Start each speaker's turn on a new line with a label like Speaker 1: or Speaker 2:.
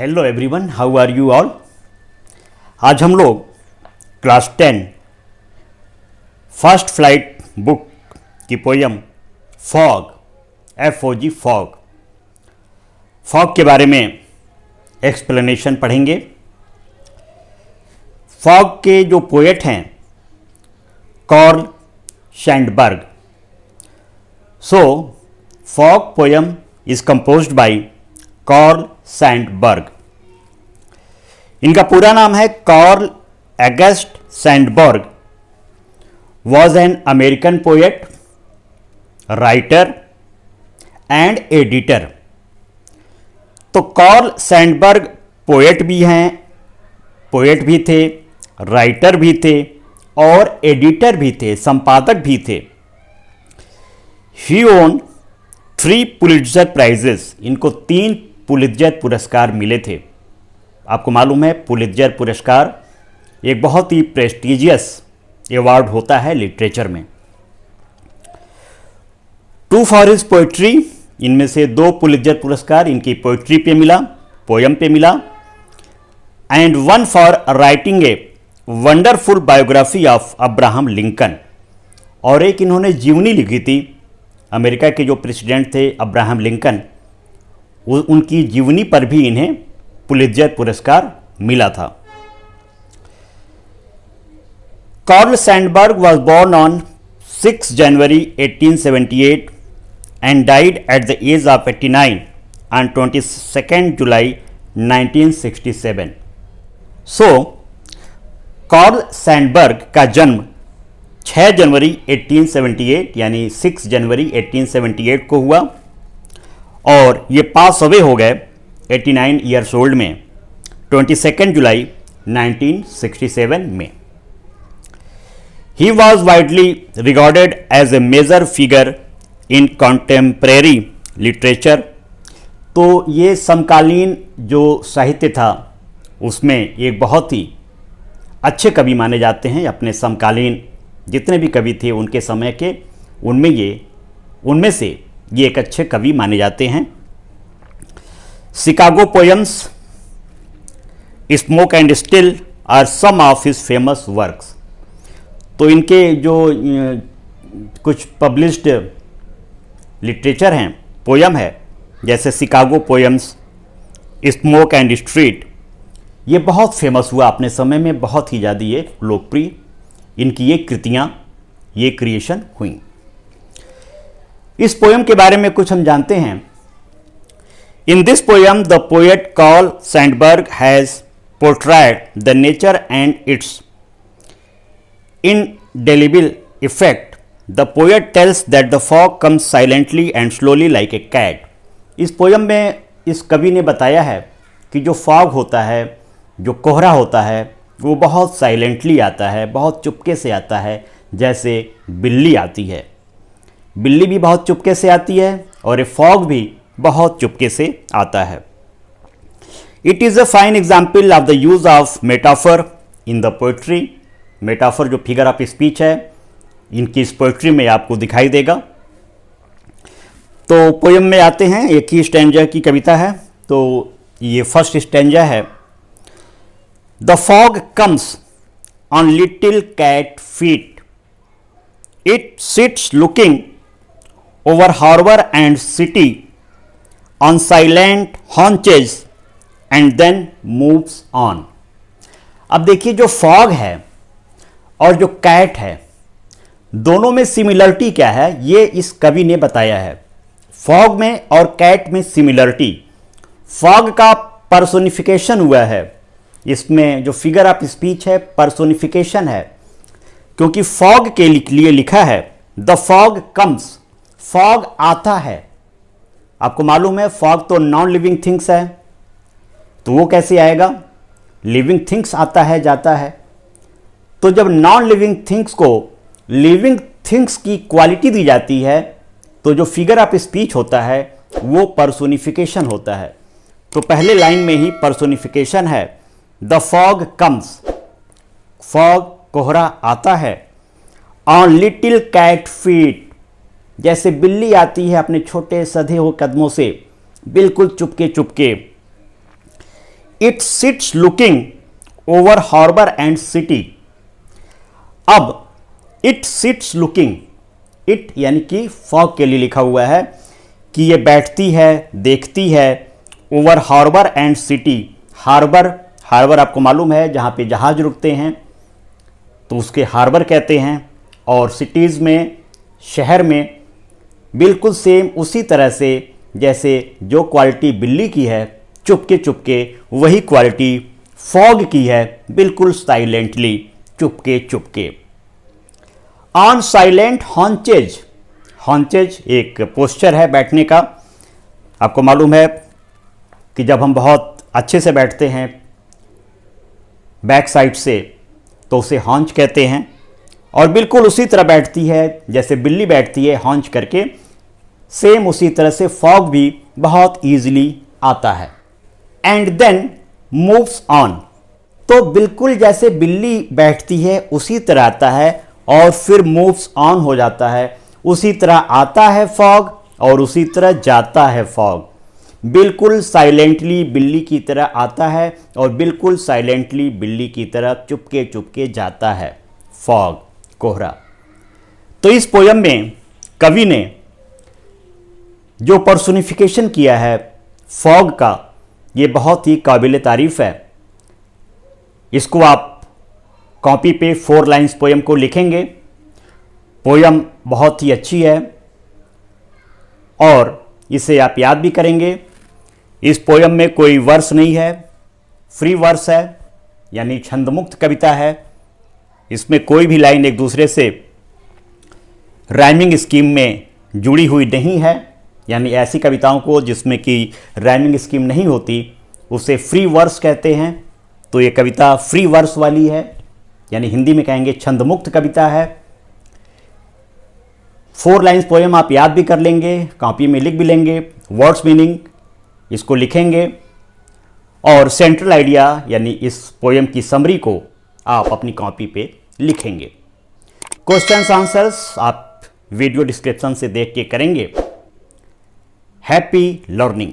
Speaker 1: Hello everyone, how are you all. आज हम लोग क्लास 10 फर्स्ट फ्लाइट बुक की पोयम फॉग FOG फॉग के बारे में एक्सप्लेनेशन पढ़ेंगे। फॉग के जो पोएट हैं Carl Sandburg. So fog poem is composed by Carl Sandburg. इनका पूरा नाम है Carl August Sandburg. Was an American poet, writer and editor. तो कार्ल सैंडबर्ग पोएट भी थे, राइटर भी थे और एडिटर भी थे, संपादक भी थे। ही ओन 3 पुलित्जर प्राइजेस। इनको 3 पुलित्जर पुरस्कार मिले थे। आपको मालूम है पुलित्जर पुरस्कार एक बहुत ही प्रेस्टिजियस अवार्ड होता है लिटरेचर में। 2 फॉर हिज पोइट्री। इनमें से 2 पुलित्जर पुरस्कार इनकी पोइट्री पे मिला, पोयम पे मिला। And 1 for writing a wonderful biography of Abraham Lincoln. और एक इन्होंने जीवनी लिखी थी अमेरिका के जो प्रेसिडेंट थे अब्राहम लिंकन, उनकी जीवनी पर भी इन्हें पुलित्जर पुरस्कार मिला था। Carl Sandburg was born on 6 January 1878 and died at the age of 89 on 22nd July 1967. So, Karl Sandberg का जन्म 6 जनवरी 1878 यानी 6 जनवरी 1878 को हुआ और ये पास अवे हो गए 89 ईयर्स ओल्ड में 22 जुलाई 1967 में। He was widely regarded as a major figure in contemporary literature। तो ये समकालीन जो साहित्य था उसमें एक बहुत ही अच्छे कवि माने जाते हैं। अपने समकालीन जितने भी कवि थे उनके समय के, उनमें से ये एक अच्छे कवि माने जाते हैं। Chicago poems, smoke and steel are some of his famous works. तो इनके जो कुछ पब्लिश्ड लिटरेचर हैं, पोयम है, जैसे Chicago poems, smoke and street, ये बहुत फेमस हुआ अपने समय में, बहुत ही ज़्यादा ये लोकप्रिय इनकी ये कृतियाँ, ये क्रिएशन हुई। इस पोयम के बारे में कुछ हम जानते हैं। In this poem the poet Carl Sandburg has portrayed the nature and its indelible effect. The poet tells that the fog comes silently and slowly like a cat. इस पोयम में इस कवि ने बताया है कि जो फॉग होता है, जो कोहरा होता है, वो बहुत साइलेंटली आता है, बहुत चुपके से आता है, जैसे बिल्ली आती है। बिल्ली भी बहुत चुपके से आती है और ये फॉग भी बहुत चुपके से आता है। It is a fine example of the use of metaphor in the poetry. Metaphor जो फिगर ऑफ स्पीच है इनकी इस पोइट्री में आपको दिखाई देगा। तो पोयम में आते हैं, एक ही स्टैंजा की कविता है। तो ये फर्स्ट स्टैंजा है। The fog comes on little cat feet, it sits looking over harbour and city on silent haunches and then moves on. अब देखिए जो फॉग है और जो कैट है, दोनों में सिमिलरिटी क्या है ये इस कवि ने बताया है। फॉग में और कैट में सिमिलरिटी, फॉग का पर्सोनिफिकेशन हुआ है। इसमें जो फिगर ऑफ स्पीच है पर्सोनिफिकेशन है, क्योंकि फॉग के लिए लिखा है द फॉग कम्स, फॉग आता है। आपको मालूम है फॉग तो नॉन लिविंग थिंग्स है, तो वो कैसे आएगा? लिविंग थिंग्स आता है, जाता है। तो जब नॉन लिविंग थिंग्स को लिविंग थिंग्स की क्वालिटी दी जाती है तो जो फिगर ऑफ स्पीच होता है वो पर्सोनिफिकेशन होता है। तो पहले लाइन में ही पर्सोनिफिकेशन है। द फॉग कम्स, फॉग कोहरा आता है, ऑन लिटिल कैट फीट, जैसे बिल्ली आती है अपने छोटे सधे हुए कदमों से, बिल्कुल चुपके चुपके। It sits looking over harbour and city. अब इट सिट्स लुकिंग, इट यानी कि फॉग के लिए लिखा हुआ है कि ये बैठती है, देखती है, over harbour and city. Harbour, harbour आपको मालूम है जहाँ पे जहाज रुकते हैं तो उसके हार्बर कहते हैं, और सिटीज़ में, शहर में बिल्कुल सेम उसी तरह से जैसे जो क्वालिटी बिल्ली की है चुपके चुपके, वही क्वालिटी फॉग की है, बिल्कुल silently, Chupke Chupke. On silent हॉन्चेज, हॉन्चेज एक पोस्चर है बैठने का। आपको मालूम है कि जब हम बहुत अच्छे से बैठते हैं बैक साइड से तो उसे हॉन्च कहते हैं, और बिल्कुल उसी तरह बैठती है जैसे बिल्ली बैठती है हॉन्च करके, सेम उसी तरह से फॉग भी बहुत ईजिली आता है। एंड देन मूव्स ऑन, तो बिल्कुल जैसे बिल्ली बैठती है उसी तरह आता है और फिर मूव्स ऑन हो जाता है। उसी तरह आता है फॉग और उसी तरह जाता है फॉग। बिल्कुल साइलेंटली बिल्ली की तरह आता है और बिल्कुल साइलेंटली बिल्ली की तरह चुपके चुपके जाता है फॉग, कोहरा। तो इस पोयम में कवि ने जो पर्सोनिफिकेशन किया है फॉग का, ये बहुत ही काबिल तारीफ है। इसको आप कॉपी पे 4 लाइन्स पोयम को लिखेंगे। पोयम बहुत ही अच्छी है और इसे आप याद भी करेंगे। इस पोयम में कोई वर्स नहीं है, फ्री वर्स है, यानी छंदमुक्त कविता है। इसमें कोई भी लाइन एक दूसरे से राइमिंग स्कीम में जुड़ी हुई नहीं है, यानी ऐसी कविताओं को जिसमें कि राइमिंग स्कीम नहीं होती उसे फ्री वर्स कहते हैं। तो ये कविता फ्री वर्स वाली है, यानी हिंदी में कहेंगे छंदमुक्त कविता है। 4 लाइन्स पोयम आप याद भी कर लेंगे, कॉपी में लिख भी लेंगे, वर्ड्स मीनिंग इसको लिखेंगे, और सेंट्रल आइडिया यानी इस पोयम की समरी को आप अपनी कॉपी पे लिखेंगे। क्वेश्चंस आंसर्स आप वीडियो डिस्क्रिप्शन से देख के करेंगे। Happy learning.